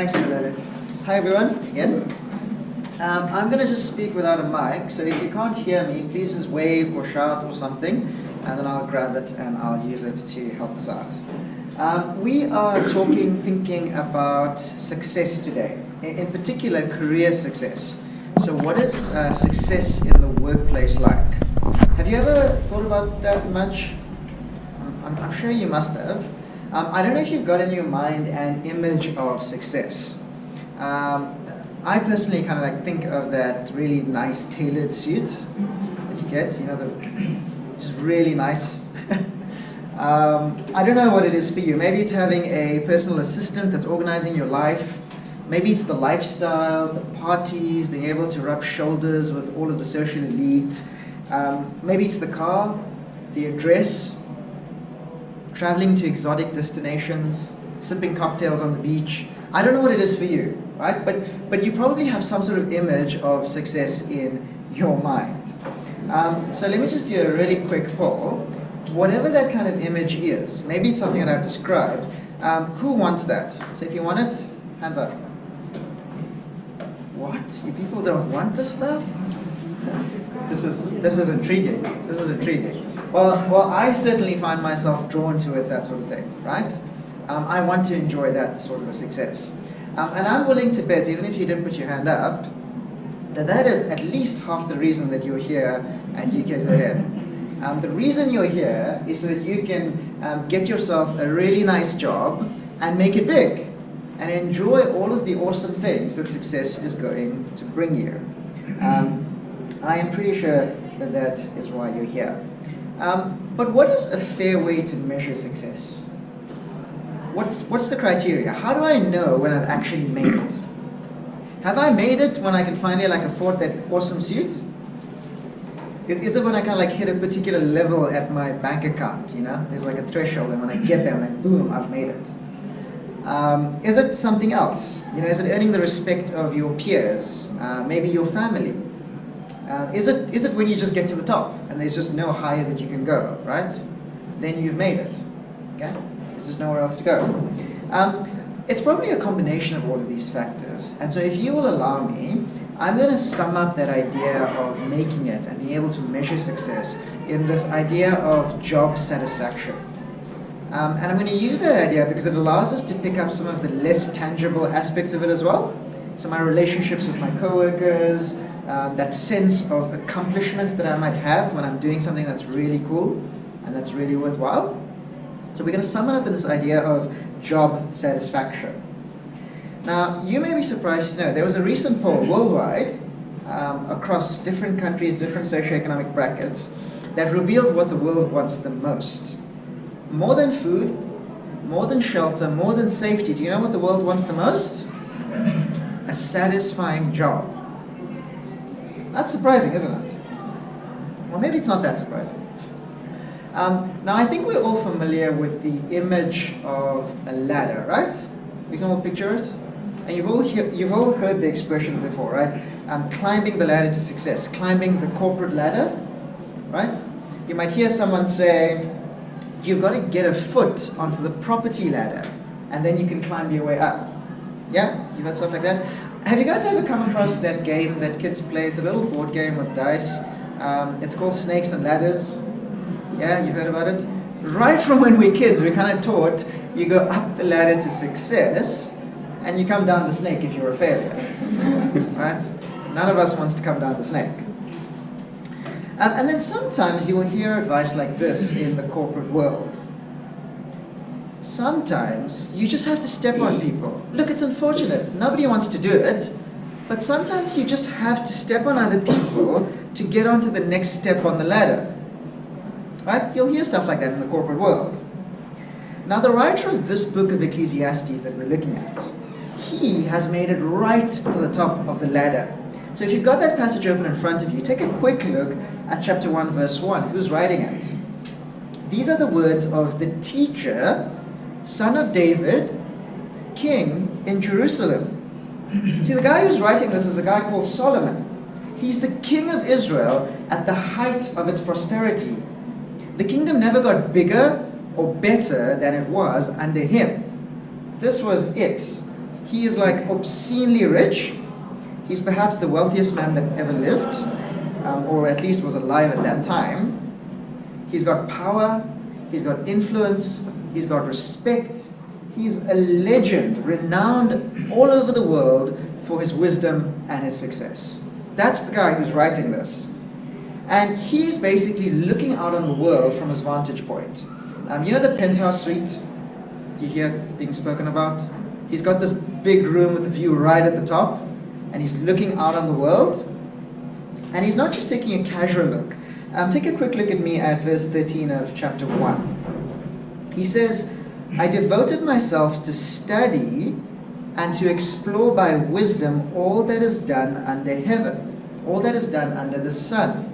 Thanks, Madhush. Hi, everyone, again. I'm going to just speak without a mic, so if you can't hear me, please just wave or shout or something, and then I'll grab it and I'll use it to help us out. We are thinking about success today, in particular career success. So what is success in the workplace like? Have you ever thought about that much? I'm sure you must have. I don't know if you've got in your mind an image of success. I personally kind of like think of that really nice tailored suit that you get, you know, just really nice. I don't know what it is for you. Maybe it's having a personal assistant that's organizing your life. Maybe it's the lifestyle, the parties, being able to rub shoulders with all of the social elite. Maybe it's the car, the address, traveling to exotic destinations, sipping cocktails on the beach. I don't know what it is for you, right? But you probably have some sort of image of success in your mind. So let me just do a really quick poll. Whatever that kind of image is, maybe it's something that I've described, who wants that? So if you want it, hands up. What? You people don't want this stuff? This is intriguing. This is intriguing. Well, I certainly find myself drawn towards that sort of thing, right? I want to enjoy that sort of a success. And I'm willing to bet, even if you didn't put your hand up, that is at least half the reason that you're here at UKZN. The reason you're here is so that you can get yourself a really nice job and make it big and enjoy all of the awesome things that success is going to bring you. I am pretty sure that is why you're here. But what is a fair way to measure success? What's the criteria? How do I know when I've actually made it? Have I made it when I can finally like afford that awesome suit? Is it when I kind of like hit a particular level at my bank account, you know? There's like a threshold, and when I get there, I'm like, boom, I've made it. Is it something else? You know, is it earning the respect of your peers? Maybe your family? Is it when you just get to the top and there's just no higher that you can go, right? Then you've made it, okay? There's just nowhere else to go. It's probably a combination of all of these factors. And so if you will allow me, I'm going to sum up that idea of making it and being able to measure success in this idea of job satisfaction. And I'm going to use that idea because it allows us to pick up some of the less tangible aspects of it as well. So my relationships with my coworkers, that sense of accomplishment that I might have when I'm doing something that's really cool and that's really worthwhile. So we're going to sum it up in this idea of job satisfaction. Now, you may be surprised to know there was a recent poll worldwide across different countries, different socioeconomic brackets, that revealed what the world wants the most. More than food, more than shelter, more than safety. Do you know what the world wants the most? A satisfying job. That's surprising, isn't it? Well, maybe it's not that surprising. Now, I think we're all familiar with the image of a ladder, right? We can all picture it. And you've all heard the expressions before, right? Climbing the ladder to success, climbing the corporate ladder, right? You might hear someone say, you've got to get a foot onto the property ladder, and then you can climb your way up. Yeah? You've heard stuff like that? Have you guys ever come across that game that kids play? It's a little board game with dice. It's called Snakes and Ladders. Yeah, you've heard about it? Right from when we're kids, we're kind of taught you go up the ladder to success, and you come down the snake if you're a failure. Right? None of us wants to come down the snake. And then sometimes you will hear advice like this in the corporate world. Sometimes you just have to step on people. Look, it's unfortunate. Nobody wants to do it. But sometimes you just have to step on other people to get onto the next step on the ladder. Right? You'll hear stuff like that in the corporate world. Now, the writer of this book of Ecclesiastes that we're looking at, he has made it right to the top of the ladder. So if you've got that passage open in front of you, take a quick look at chapter 1, verse 1. Who's writing it? These are the words of the teacher, son of David, king in Jerusalem. See, the guy who's writing this is a guy called Solomon. He's the king of Israel at the height of its prosperity. The kingdom never got bigger or better than it was under him. This was it. He is like obscenely rich. He's perhaps the wealthiest man that ever lived, or at least was alive at that time. He's got power, he's got influence, he's got respect. He's a legend, renowned all over the world for his wisdom and his success. That's the guy who's writing this. And he's basically looking out on the world from his vantage point. You know the penthouse suite you hear being spoken about? He's got this big room with a view right at the top, and he's looking out on the world. And he's not just taking a casual look. Take a quick look at me at verse 13 of chapter 1. He says, I devoted myself to study and to explore by wisdom all that is done under heaven, all that is done under the sun.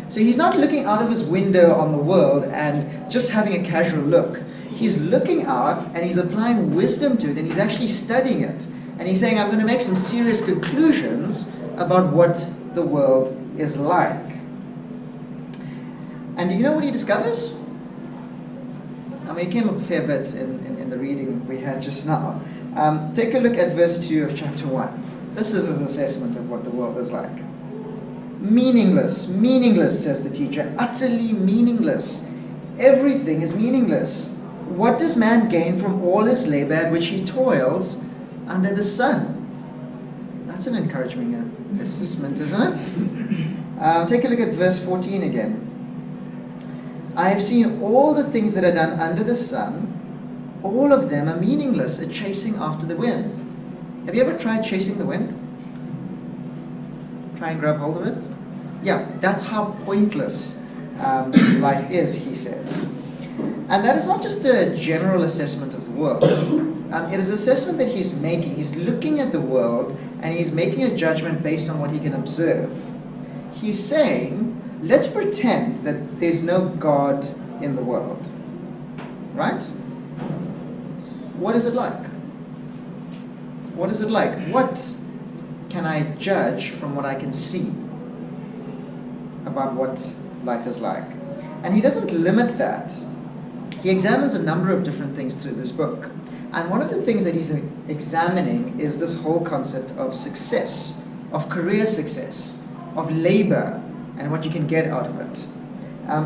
So he's not looking out of his window on the world and just having a casual look. He's looking out and he's applying wisdom to it, and he's actually studying it. And he's saying, I'm going to make some serious conclusions about what the world is like. And do you know what he discovers? I mean, it came up a fair bit in the reading we had just now. Take a look at verse 2 of chapter 1. This is his assessment of what the world is like. Meaningless, meaningless, says the teacher, utterly meaningless. Everything is meaningless. What does man gain from all his labor at which he toils under the sun? That's an encouraging assessment, isn't it? Take a look at verse 14 again. I have seen all the things that are done under the sun. All of them are meaningless, a chasing after the wind. Have you ever tried chasing the wind? Try and grab hold of it? Yeah, that's how pointless life is, he says. And that is not just a general assessment of the world. It is an assessment that he's making. He's looking at the world and he's making a judgment based on what he can observe. He's saying, let's pretend that there's no God in the world. Right? What is it like? What is it like? What can I judge from what I can see about what life is like? And he doesn't limit that. He examines a number of different things through this book. And one of the things that he's examining is this whole concept of success, of career success, of labor, and what you can get out of it.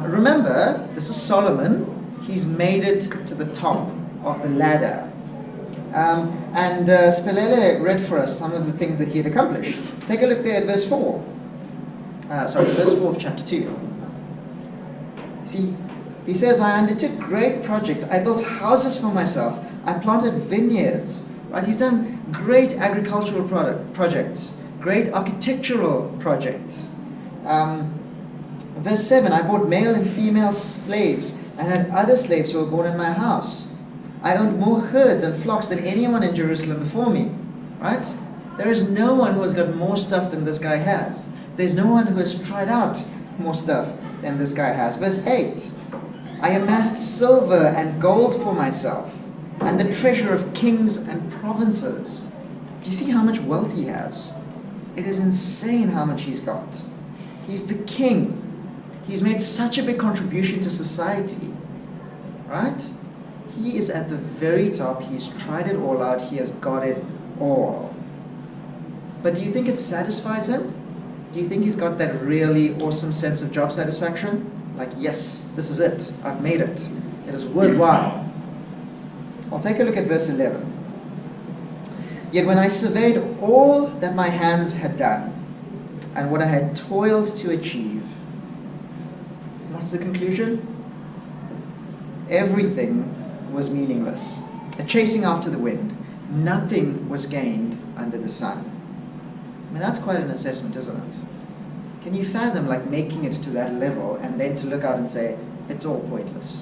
Remember, this is Solomon. He's made it to the top of the ladder. And Spelele read for us some of the things that he had accomplished. Take a look there at verse 4. Verse 4 of chapter 2. See, he says, I undertook great projects. I built houses for myself. I planted vineyards. Right? He's done great agricultural projects, great architectural projects. Verse 7, I bought male and female slaves and had other slaves who were born in my house. I owned more herds and flocks than anyone in Jerusalem before me. Right? There is no one who has got more stuff than this guy has. There's no one who has tried out more stuff than this guy has. Verse 8, I amassed silver and gold for myself, and the treasure of kings and provinces. Do you see how much wealth he has? It is insane how much he's got. He's the king. He's made such a big contribution to society. Right? He is at the very top. He's tried it all out. He has got it all. But do you think it satisfies him? Do you think he's got that really awesome sense of job satisfaction? Like, yes, this is it. I've made it. It is worthwhile. I'll take a look at verse 11. Yet when I surveyed all that my hands had done, and what I had toiled to achieve, what's the conclusion? Everything was meaningless, a chasing after the wind. Nothing was gained under the sun. I mean, that's quite an assessment, isn't it? Can you fathom like making it to that level and then to look out and say, it's all pointless?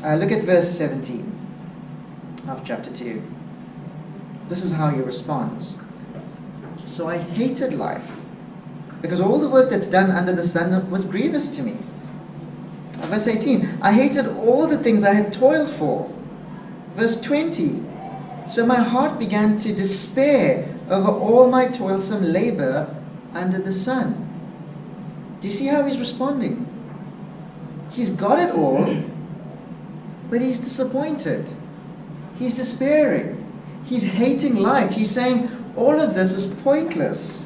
Look at verse 17 of chapter 2. This is how he responds. So I hated life, because all the work that's done under the sun was grievous to me. Verse 18, I hated all the things I had toiled for. Verse 20, so my heart began to despair over all my toilsome labor under the sun. Do you see how he's responding? He's got it all, but he's disappointed. He's despairing. He's hating life. He's saying all of this is pointless.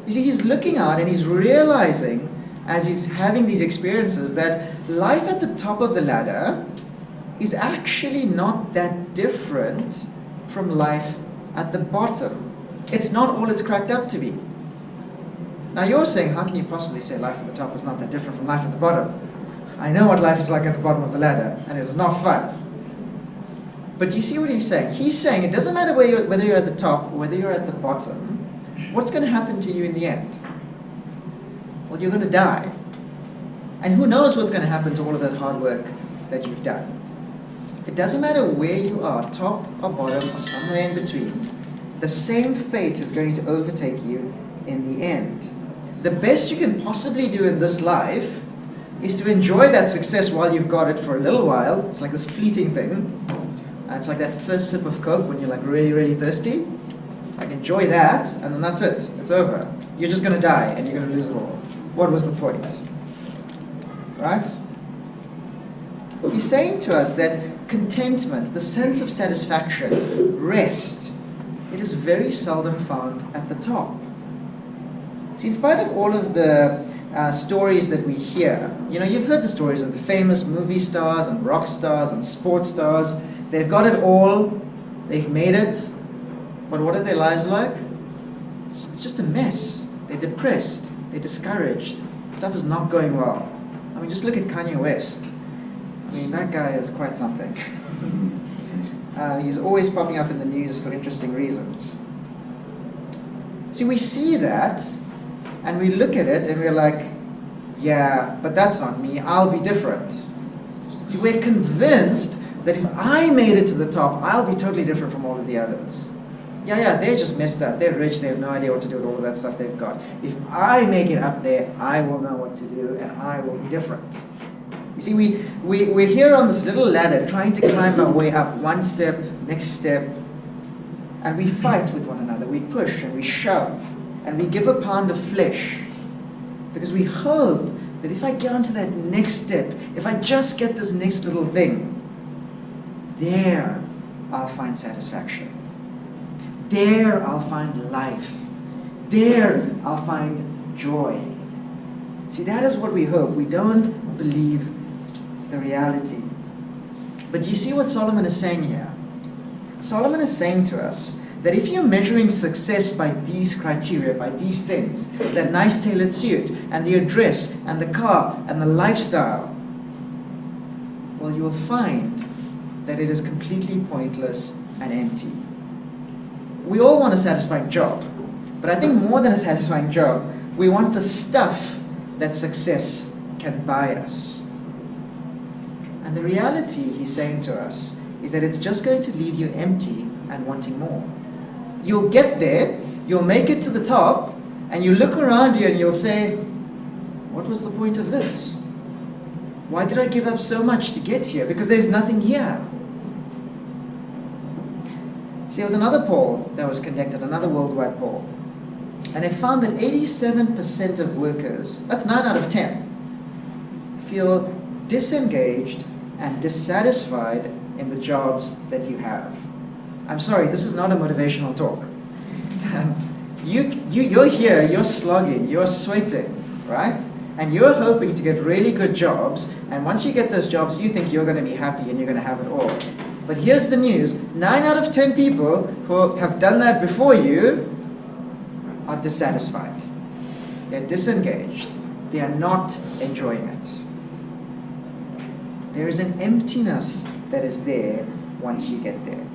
You see, he's looking out and he's realizing, as he's having these experiences, that life at the top of the ladder is actually not that different from life at the bottom. It's not all it's cracked up to be. Now you're saying, how can you possibly say life at the top is not that different from life at the bottom? I know what life is like at the bottom of the ladder, and it's not fun. But do you see what he's saying? He's saying it doesn't matter whether you're at the top or whether you're at the bottom. What's going to happen to you in the end? Well, you're going to die. And who knows what's going to happen to all of that hard work that you've done. It doesn't matter where you are, top or bottom or somewhere in between. The same fate is going to overtake you in the end. The best you can possibly do in this life is to enjoy that success while you've got it for a little while. It's like this fleeting thing. It's like that first sip of Coke when you're like really, really thirsty. Like enjoy that, and then that's it. It's over. You're just going to die, and you're going to lose it all. What was the point? Right? He's saying to us that contentment, the sense of satisfaction, rest, it is very seldom found at the top. See, in spite of all of the stories that we hear, you know, you've heard the stories of the famous movie stars and rock stars and sports stars. They've got it all, they've made it, but what are their lives like? It's just a mess. They're depressed, they're discouraged, stuff is not going well. I mean, just look at Kanye West. I mean, that guy is quite something. He's always popping up in the news for interesting reasons. See, we see that, and we look at it, and we're like, yeah, but that's not me, I'll be different. See, we're convinced that if I made it to the top, I'll be totally different from all of the others. Yeah, they're just messed up, they're rich, they have no idea what to do with all of that stuff they've got. If I make it up there, I will know what to do, and I will be different. You see, we're here on this little ladder, trying to climb our way up, one step, next step, and we fight with one another, we push and we shove, and we give a pound of flesh, because we hope that if I get onto that next step, if I just get this next little thing, there I'll find satisfaction. There I'll find life. There I'll find joy. See, that is what we hope. We don't believe the reality. But do you see what Solomon is saying here? Solomon is saying to us that if you're measuring success by these criteria, by these things, that nice tailored suit, and the address, and the car, and the lifestyle, well, you will find that it is completely pointless and empty. We all want a satisfying job, but I think more than a satisfying job, we want the stuff that success can buy us. And the reality, he's saying to us, is that it's just going to leave you empty and wanting more. You'll get there, you'll make it to the top, and you look around you and you'll say, what was the point of this? Why did I give up so much to get here? Because there's nothing here. See, there was another poll that was conducted, another worldwide poll, and it found that 87% of workers, that's 9 out of 10, feel disengaged and dissatisfied in the jobs that you have. I'm sorry, this is not a motivational talk. You're here, you're slogging, you're sweating, right? And you're hoping to get really good jobs, and once you get those jobs, you think you're going to be happy and you're going to have it all. But here's the news, 9 out of 10 people who have done that before you are dissatisfied. They're disengaged. They are not enjoying it. There is an emptiness that is there once you get there.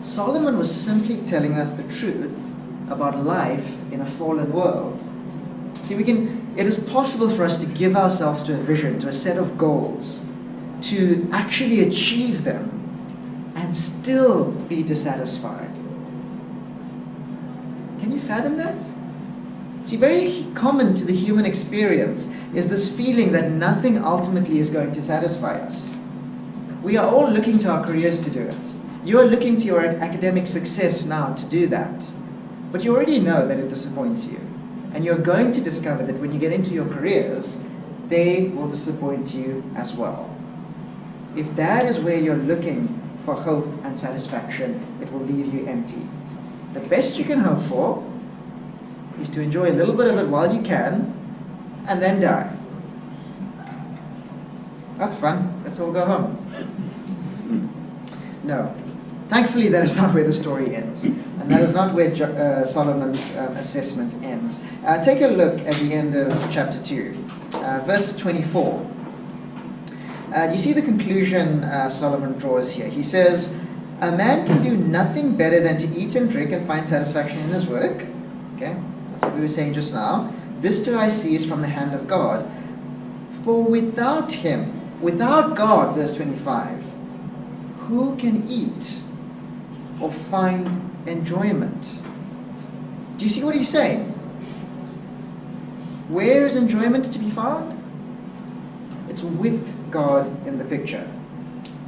Solomon was simply telling us the truth about life in a fallen world. See, it is possible for us to give ourselves to a vision, to a set of goals, to actually achieve them and still be dissatisfied. Can you fathom that? See, very common to the human experience is this feeling that nothing ultimately is going to satisfy us. We are all looking to our careers to do it. You are looking to your academic success now to do that. But you already know that it disappoints you. And you're going to discover that when you get into your careers, they will disappoint you as well. If that is where you're looking for hope and satisfaction, it will leave you empty. The best you can hope for is to enjoy a little bit of it while you can, and then die. That's fun. Let's all go home. No. Thankfully, that is not where the story ends. And that is not where Solomon's assessment ends. Take a look at the end of chapter 2, verse 24. You see the conclusion Solomon draws here. He says, a man can do nothing better than to eat and drink and find satisfaction in his work. Okay, that's what we were saying just now. This too I see is from the hand of God. For without him, without God, verse 25, who can eat or find enjoyment? Do you see what he's saying? Where is enjoyment to be found? It's with God in the picture.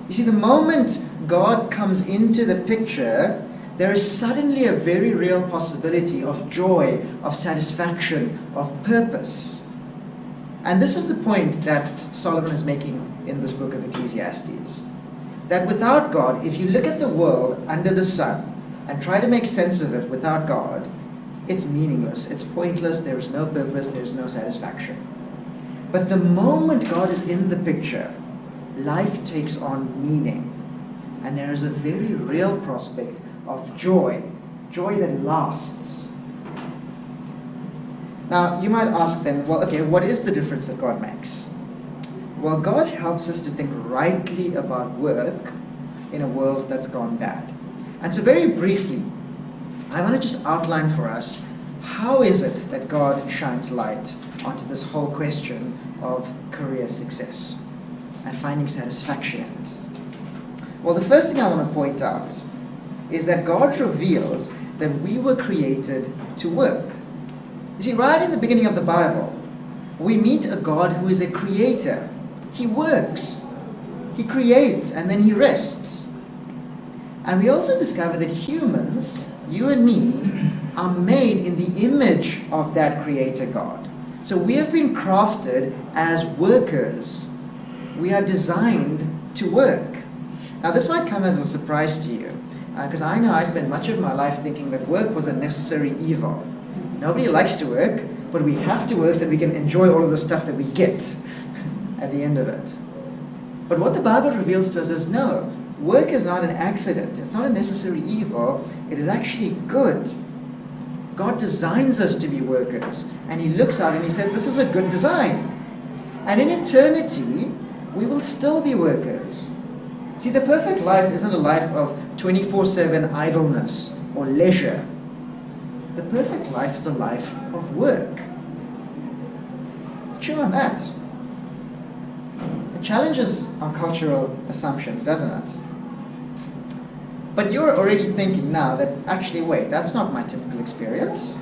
You see, the moment God comes into the picture, there is suddenly a very real possibility of joy, of satisfaction, of purpose. And this is the point that Solomon is making in this book of Ecclesiastes. That without God, if you look at the world under the sun and try to make sense of it without God, it's meaningless, it's pointless, there is no purpose, there is no satisfaction. But the moment God is in the picture, life takes on meaning. And there is a very real prospect of joy, joy that lasts. Now, you might ask then, well, okay, what is the difference that God makes? Well, God helps us to think rightly about work in a world that's gone bad. And so very briefly, I want to just outline for us, how is it that God shines light onto this whole question of career success and finding satisfaction in it? Well, the first thing I want to point out is that God reveals that we were created to work. You see, right in the beginning of the Bible, we meet a God who is a creator. He works, he creates, and then he rests. And we also discover that humans, you and me, are made in the image of that creator God. So we have been crafted as workers. We are designed to work. Now this might come as a surprise to you, because I know I spent much of my life thinking that work was a necessary evil. Nobody likes to work, but we have to work so that we can enjoy all of the stuff that we get at the end of it. But what the Bible reveals to us is no, work is not an accident. It's not a necessary evil. It is actually good. God designs us to be workers, and he looks out and he says, this is a good design. And in eternity, we will still be workers. See, the perfect life isn't a life of 24/7 idleness or leisure. The perfect life is a life of work. Chew on that. It challenges our cultural assumptions, doesn't it? But you're already thinking now that, actually, wait, that's not my typical experience.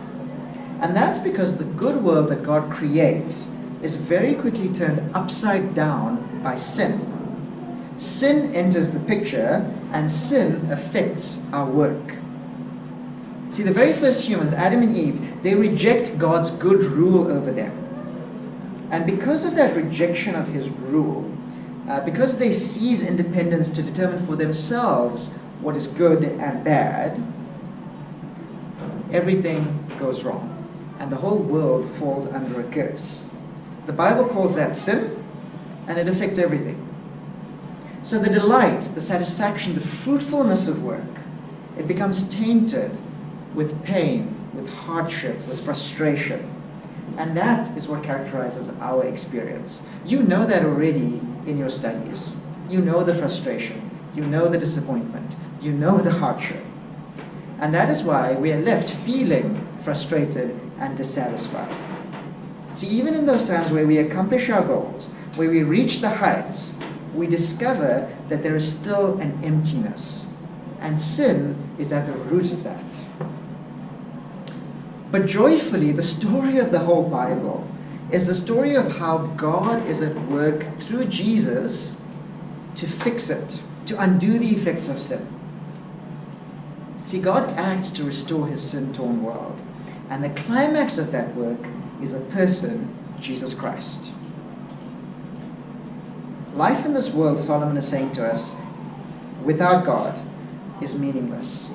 And that's because the good world that God creates is very quickly turned upside down by sin. Sin enters the picture, and sin affects our work. See, the very first humans, Adam and Eve, they reject God's good rule over them. And because of that rejection of his rule, because they seize independence to determine for themselves what is good and bad, everything goes wrong. And the whole world falls under a curse. The Bible calls that sin, and it affects everything. So the delight, the satisfaction, the fruitfulness of work, it becomes tainted with pain, with hardship, with frustration. And that is what characterizes our experience. You know that already in your studies. You know the frustration. You know the disappointment. You know the hardship. And that is why we are left feeling frustrated and dissatisfied. See, even in those times where we accomplish our goals, where we reach the heights, we discover that there is still an emptiness. And sin is at the root of that. But joyfully, the story of the whole Bible is the story of how God is at work through Jesus to fix it, to undo the effects of sin. See, God acts to restore his sin-torn world. And the climax of that work is a person, Jesus Christ. Life in this world, Solomon is saying to us, without God is meaningless.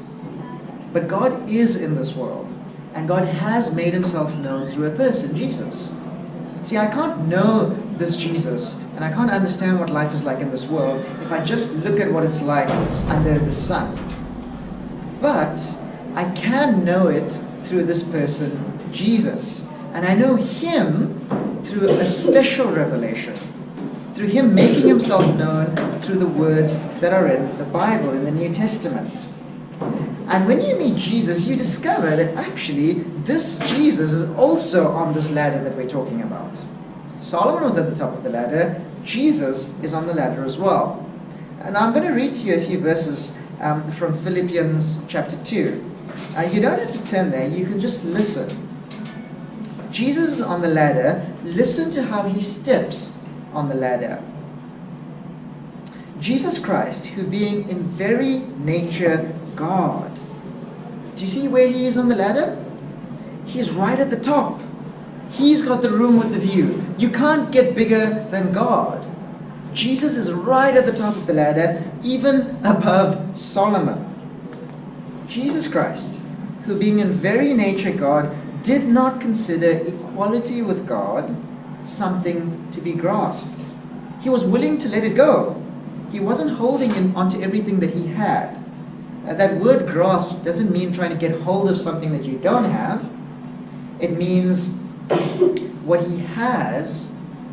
But God is in this world, and God has made himself known through a person, Jesus. See, I can't know this Jesus, and I can't understand what life is like in this world if I just look at what it's like under the sun. But I can know it through this person, Jesus. And I know him through a special revelation, through him making himself known through the words that are in the Bible, in the New Testament. And when you meet Jesus, you discover that actually this Jesus is also on this ladder that we're talking about. Solomon was at the top of the ladder. Jesus is on the ladder as well. And I'm going to read to you a few verses from Philippians chapter 2. You don't have to turn there. You can just listen. Jesus is on the ladder. Listen to how he steps on the ladder. Jesus Christ, who being in very nature God. Do you see where he is on the ladder? He's right at the top. He's got the room with the view. You can't get bigger than God. Jesus is right at the top of the ladder, even above Solomon. Jesus Christ, who being in very nature God, did not consider equality with God something to be grasped. He was willing to let it go. He wasn't holding onto everything that he had. That word grasp doesn't mean trying to get hold of something that you don't have. It means what he has,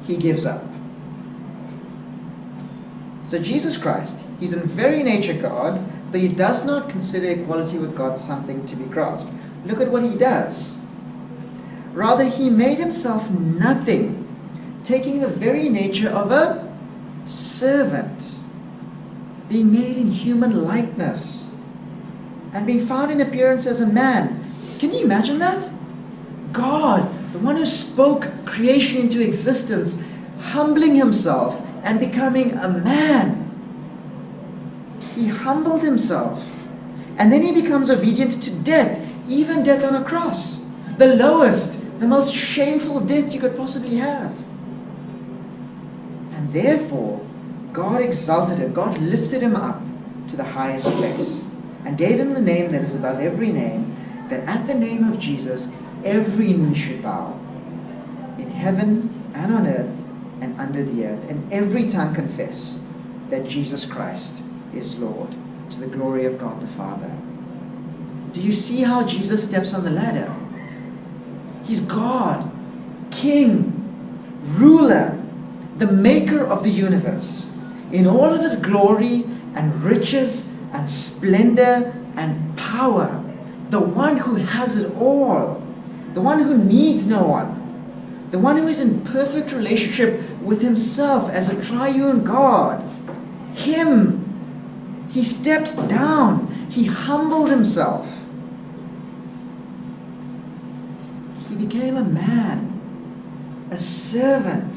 he gives up. So Jesus Christ, he's in very nature God, but he does not consider equality with God something to be grasped. Look at what he does. Rather, he made himself nothing, taking the very nature of a servant, being made in human likeness, and being found in appearance as a man. Can you imagine that? God, the one who spoke creation into existence, humbling himself and becoming a man. He humbled himself. And then he becomes obedient to death, even death on a cross. The lowest, the most shameful death you could possibly have. And therefore, God exalted him. God lifted him up to the highest place and gave him the name that is above every name, that at the name of Jesus, every knee should bow, in heaven and on earth and under the earth, and every tongue confess that Jesus Christ is Lord, to the glory of God the Father. Do you see how Jesus steps on the ladder? He's God, King, ruler, the maker of the universe, in all of his glory and riches and splendor and power, the one who has it all, the one who needs no one, the one who is in perfect relationship with himself as a triune God. Him, he stepped down, he humbled himself. He became a man, a servant,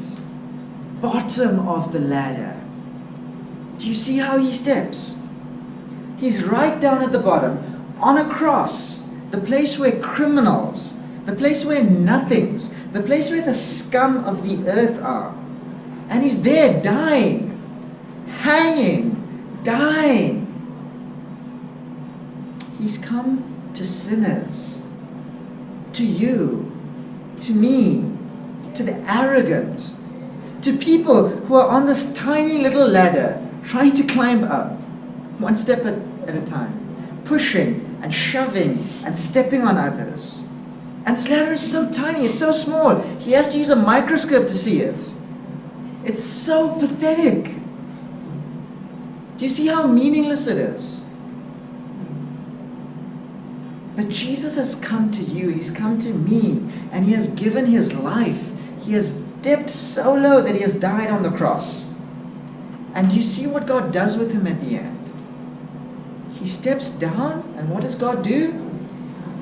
bottom of the ladder. Do you see how he steps? He's right down at the bottom, on a cross, the place where criminals, the place where nothings, the place where the scum of the earth are. And he's there dying, hanging, dying. He's come to sinners, to you, to me, to the arrogant, to people who are on this tiny little ladder, trying to climb up, one step at a time, pushing and shoving and stepping on others. And this ladder is so tiny, it's so small, he has to use a microscope to see it. It's so pathetic. Do you see how meaningless it is? But Jesus has come to you, he's come to me, and he has given his life. He has dipped so low that he has died on the cross. And do you see what God does with him at the end? He steps down, and what does God do?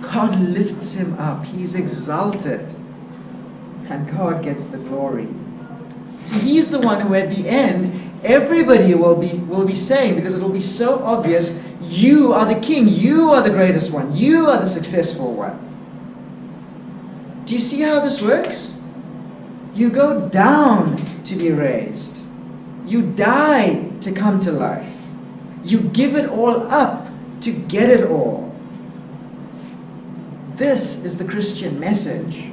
God lifts him up. He's exalted. And God gets the glory. See, he's the one who at the end, everybody will be saying, because it will be so obvious, you are the king, you are the greatest one, you are the successful one. Do you see how this works? You go down to be raised. You die to come to life. You give it all up to get it all. This is the Christian message.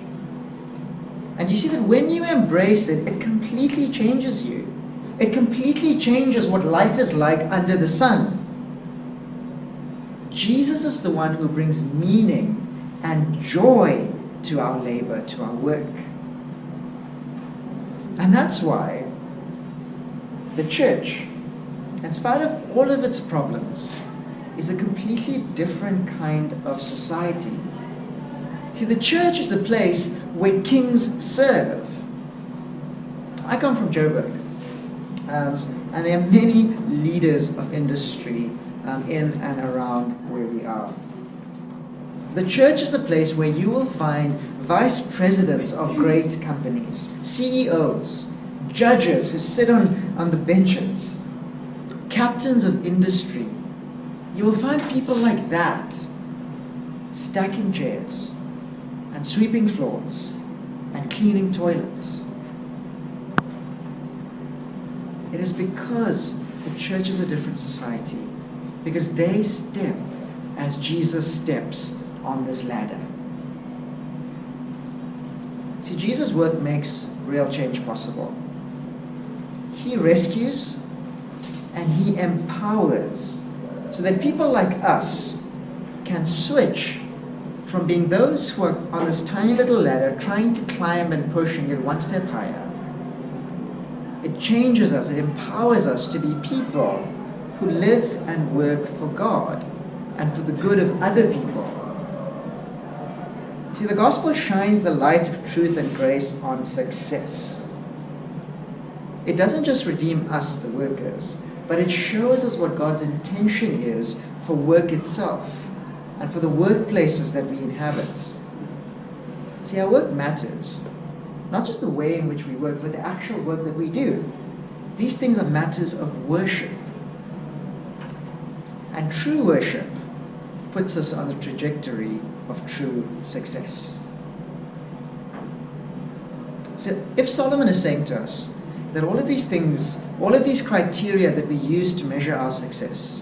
And you see that when you embrace it, it completely changes you. It completely changes what life is like under the sun. Jesus is the one who brings meaning and joy to our labor, to our work. And that's why the church, in spite of all of its problems, is a completely different kind of society. See, the church is a place where kings serve. I come from Joburg, and there are many leaders of industry in and around where we are. The church is a place where you will find vice presidents of great companies, CEOs, judges who sit on the benches, captains of industry. You will find people like that stacking chairs and sweeping floors and cleaning toilets. It is because the church is a different society, because they step as Jesus steps on this ladder. See, Jesus' work makes real change possible. He rescues and he empowers so that people like us can switch from being those who are on this tiny little ladder trying to climb and push and get one step higher. It changes us, it empowers us to be people who live and work for God and for the good of other people. See, the gospel shines the light of truth and grace on success. It doesn't just redeem us, the workers, but it shows us what God's intention is for work itself and for the workplaces that we inhabit. See, our work matters. Not just the way in which we work, but the actual work that we do. These things are matters of worship. And true worship puts us on the trajectory of true success. So if Solomon is saying to us that all of these things, all of these criteria that we use to measure our success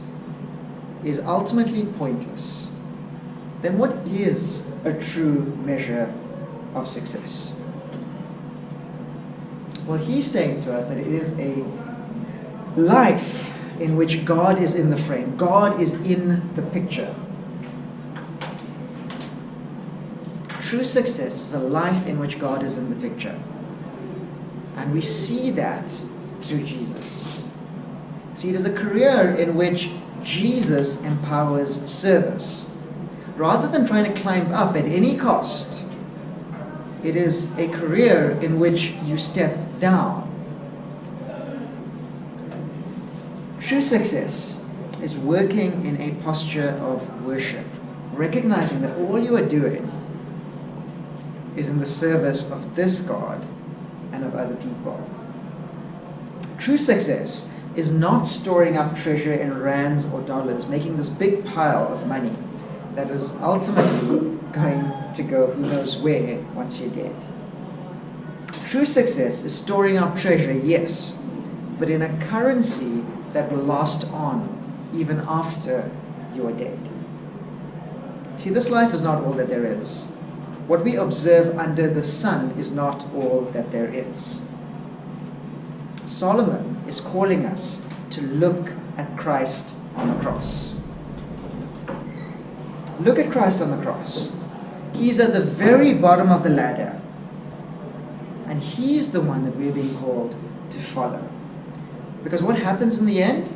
is ultimately pointless, then what is a true measure of success? Well, he's saying to us that it is a life in which God is in the frame. God is in the picture. True success is a life in which God is in the picture. And we see that through Jesus. See, it is a career in which Jesus empowers service. Rather than trying to climb up at any cost, it is a career in which you step down. True success is working in a posture of worship, recognizing that all you are doing is in the service of this God and of other people. True success is not storing up treasure in rands or dollars, making this big pile of money that is ultimately going to go who knows where once you're dead. True success is storing up treasure, yes, but in a currency that will last on even after you are dead. See, this life is not all that there is. What we observe under the sun is not all that there is. Solomon is calling us to look at Christ on the cross. Look at Christ on the cross. He's at the very bottom of the ladder. And he's the one that we're being called to follow. Because what happens in the end?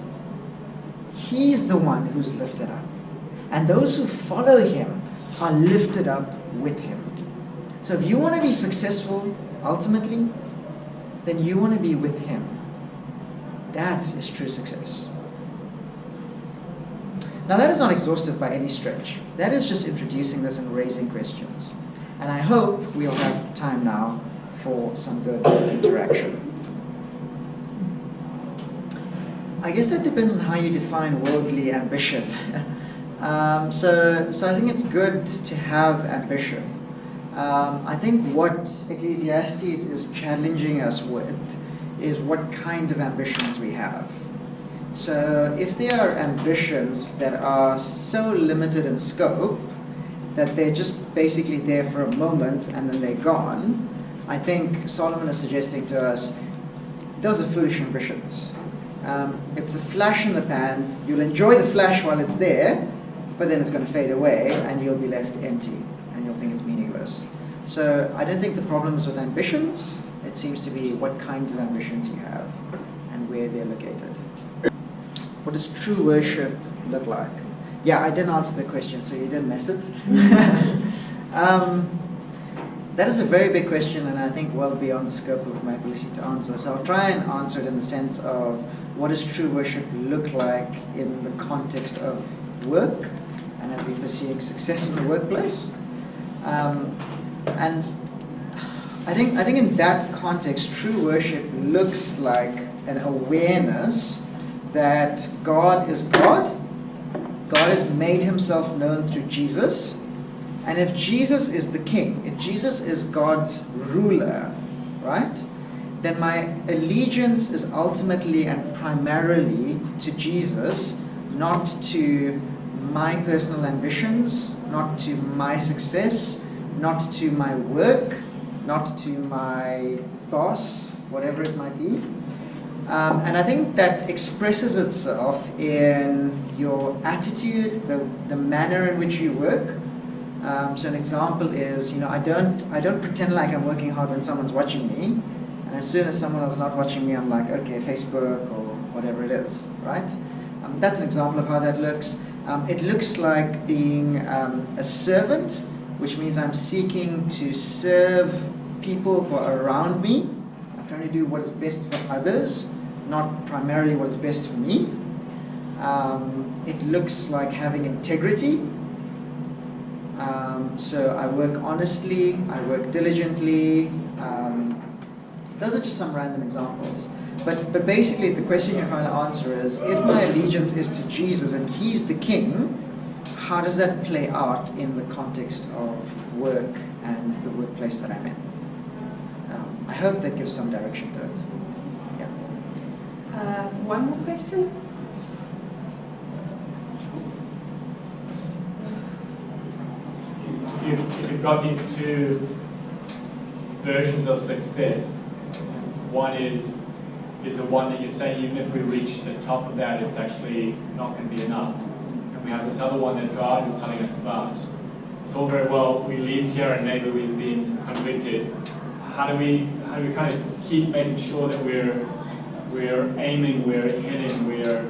He's the one who's lifted up. And those who follow him are lifted up with him. So if you want to be successful, ultimately, then you want to be with him. That is true success. Now that is not exhaustive by any stretch. That is just introducing this and raising questions. And I hope we'll have time now for some good interaction. I guess that depends on how you define worldly ambition. So I think it's good to have ambition. I think what Ecclesiastes is challenging us with is what kind of ambitions we have. So if there are ambitions that are so limited in scope that they're just basically there for a moment and then they're gone, I think Solomon is suggesting to us, those are foolish ambitions. It's a flash in the pan. You'll enjoy the flash while it's there, but then it's going to fade away and you'll be left empty and you'll think it's meaningless. So I don't think the problem is with ambitions. It seems to be what kind of ambitions you have and where they're located. What does true worship look like? Yeah, I didn't answer the question, so you didn't miss it. That is a very big question, and I think well beyond the scope of my ability to answer. So I'll try and answer it in the sense of what does true worship look like in the context of work, and as we're pursuing success in the workplace. And I think in that context, true worship looks like an awareness that God is God. God has made himself known through Jesus. And if Jesus is the king, if Jesus is God's ruler, right, then my allegiance is ultimately and primarily to Jesus, not to my personal ambitions, not to my success, not to my work, not to my boss, whatever it might be. And I think that expresses itself in your attitude, the manner in which you work. So an example is, I don't pretend like I'm working hard when someone's watching me, and as soon as someone else is not watching me, I'm like, okay, Facebook or whatever it is, right? That's an example of how that looks. It looks like being a servant, which means I'm seeking to serve people who are around me. I'm trying to do what is best for others, not primarily what is best for me. It looks like having integrity. So I work honestly, I work diligently. Those are just some random examples. But basically the question you're trying to answer is, if my allegiance is to Jesus and he's the king, how does that play out in the context of work and the workplace that I'm in? I hope that gives some direction to it. Yeah. One more question? If you've got these two versions of success, one is the one that you're saying even if we reach the top of that, it's actually not going to be enough. And we have this other one that God is telling us about. It's all very well, we leave here and maybe we've been convicted. How do we kind of keep making sure that we're aiming, we're heading, we're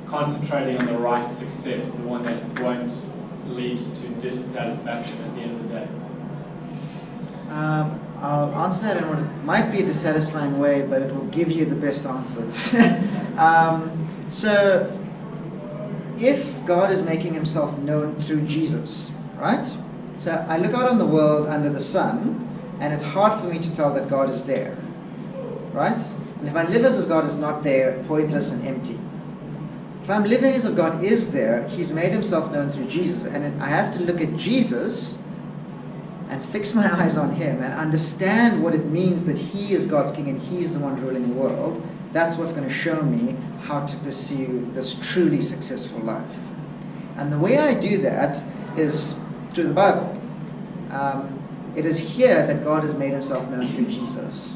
concentrating on the right success, the one that won't lead to dissatisfaction at the end of the day? I'll answer that in what might be a dissatisfying way, but it will give you the best answers. So, if God is making himself known through Jesus, right? So I look out on the world under the sun, and it's hard for me to tell that God is there, right? And if I live as if God is not there, pointless and empty. If I'm living as if God is there, he's made himself known through Jesus, and I have to look at Jesus and fix my eyes on him and understand what it means that he is God's king and he's the one ruling the world. That's what's going to show me how to pursue this truly successful life. And the way I do that is through the Bible. It is here that God has made himself known through Jesus.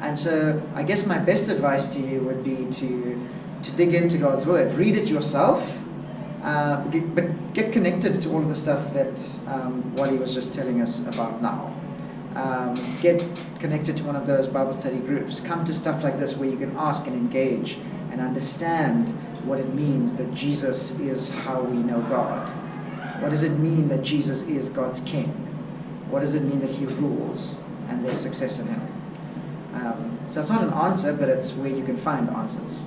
And so I guess my best advice to you would be to dig into God's word. Read it yourself, but get connected to all of the stuff that Wally was just telling us about now. Get connected to one of those Bible study groups. Come to stuff like this where you can ask and engage and understand what it means that Jesus is how we know God. What does it mean that Jesus is God's king? What does it mean that he rules and there's success in him? So it's not an answer, but it's where you can find answers.